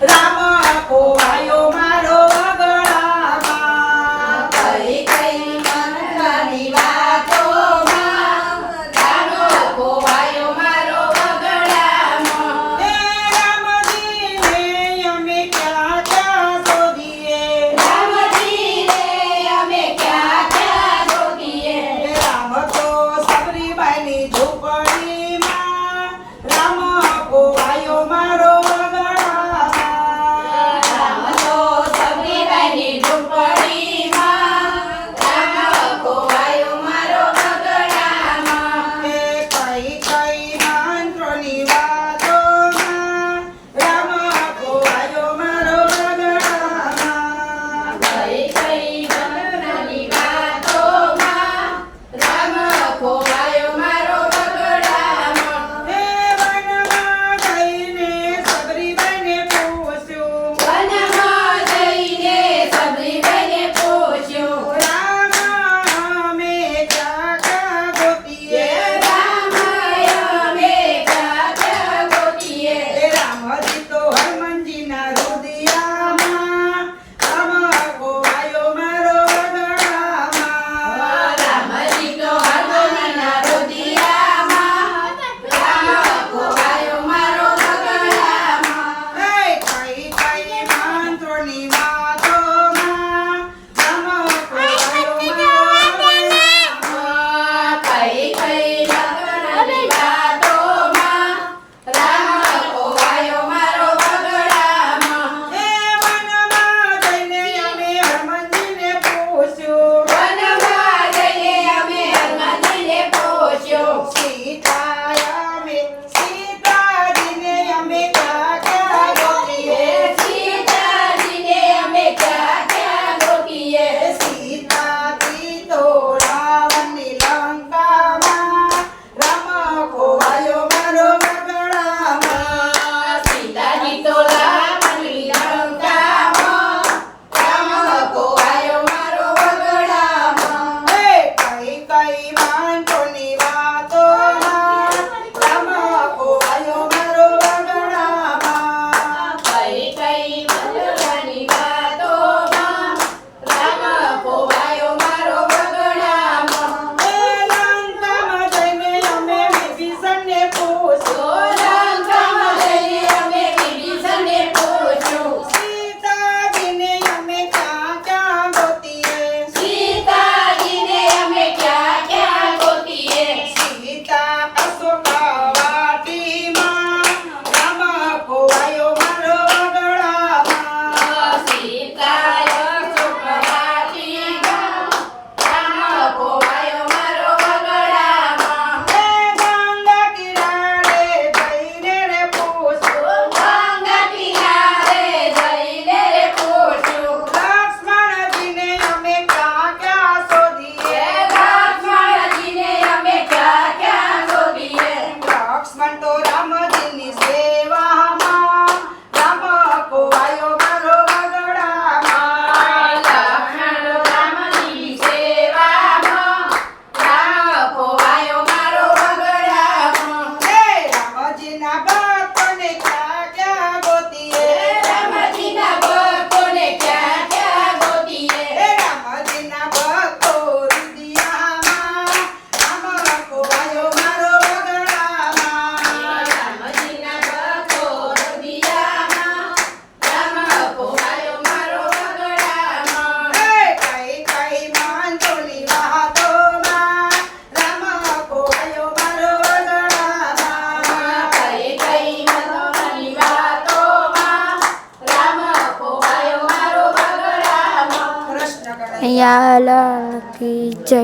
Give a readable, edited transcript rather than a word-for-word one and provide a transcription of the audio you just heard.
રામ ખોવાયો મારો વગડામાં. કઈ કઈ મનની વાતોમાં રામ ખોવાયો મારો વગડામાં. એ રામજીને અમે ક્યાં ક્યાં શોધીએ. રામજીને અમે ક્યાં ક્યાં શોધીએ. રામ તો સબરીબાઈની ઝૂંપડીમાં. રામ ખોવાયો મારો વગડામાં. રામ તો સબરીબાઈની ઝૂંપડીમાં. રામ ખોવાયો મારો વગડામાં. એ કઈ કઈ મંત્રોની વાતોમાં. રામ ખોવાયો મારો વગડામાં. કઈ કઈ મનની વાતોમાં રામ ખોવાયો મારો વગડામાં. એ વનમાં જઈને સબરીબાઈને પૂછ્યું. વનમાં જઈને સબરીબાઈને પૂછ્યું. રામ અમે ક્યાં ક્યાં ગોતીએ. રામ અમે ક્યાં ક્યાં ગોતીએ. એ રામજી તો હનુમાનજીના હૃદયમાં. રામ ખોવાયો મારો વગડામાં. રામજી તો હનુમાનના હૃદયમાં. રામ ખોવાયો મારો વગડામાં. એ કઈ કઈ મંત્રોની વાતોમાં. રામ ખોવાયો મારો વગડામાં. કઈ કઈ લગ્નની વાતોમાં રામ ખોવાયો મારો વગડામાં. એ વનમાં જઈને અમે હનુમાનજીને પૂછ્યું. વનમાં જઈને અમે હનુમાનજીને પૂછ્યું. સીતાજીને અમે ક્યાં ક્યાં ગોતીએ. સીતાજીને અમે ક્યાં ક્યાં ગોતીએ. સીતાજી તો રાવણની લંકામાં. રામ ખોવાયો મારો વગડામાં. સીતાજી તો રાવણની લંકામાં. રામ ખોવાયો મારો વગડામાં. એ કઈ કઈ મંત્રોની વાતોમાં. રામ ખોવાયો મારો વગડામાં. કઈ કઈ મંત્રની વાતોમાં રામ ખોવાયો મારો વગડામાં. એ લંકામાં જઈને અમે વિભીષણને પૂછ્યું. લંકામાં જઈને અમે વિભીષણને પૂછ્યું. સીતાજીને અમે ક્યાં ક્યાં ગોતીએ. સીતાજીને અમે ક્યાં ક્યાં ગોતીએ. સીતા અશોકવાટીમાં. રામ ખોવાયો મારો વગડામાં. સીતાય સુખવાટીમાં. રામ ખોવાયો મારો વગડામાં. એ ગંગા કિનારે જઈને રે પૂછ્યું. ગંગા કિનારે જઈને રે પૂછ્યું. લક્ષ્મણજીને અમે ક્યાં ક્યાં શોધીએ. લક્ષ્મણજીને અમે ક્યાં ક્યાં શોધીએ. લક્ષ્મણ તો રામજીની સેવામાં. રામ ખોવાયો મારો વગડામાં. લક્ષ્મણ રામજીની સેવામાં. રામ ખોવાયો મારો વગડામાં. એ રામજીના ભક્તોને ક્યાં ક્યાં ગોતીએ. રામજીના ભક્તોને ક્યાં ક્યાં ગોતીએ. એ રામજીના ભક્તો હૃદયમાં. રામ ખોવાયો મારો વગડામાં. રામજીના ભક્તો હૃદયમાં. રામ ખોવાયો મારો વગડામાં. એ કઈ કઈ મંત્રોની વાતોમાં. રામ ખોવાયો મારો વગડામાં. કઈ કઈ મનોની વાતોમાં રામ ખોવાયો મારો વગડામાં. કૃષ્ણ કનૈયા અહીંયા કી જય.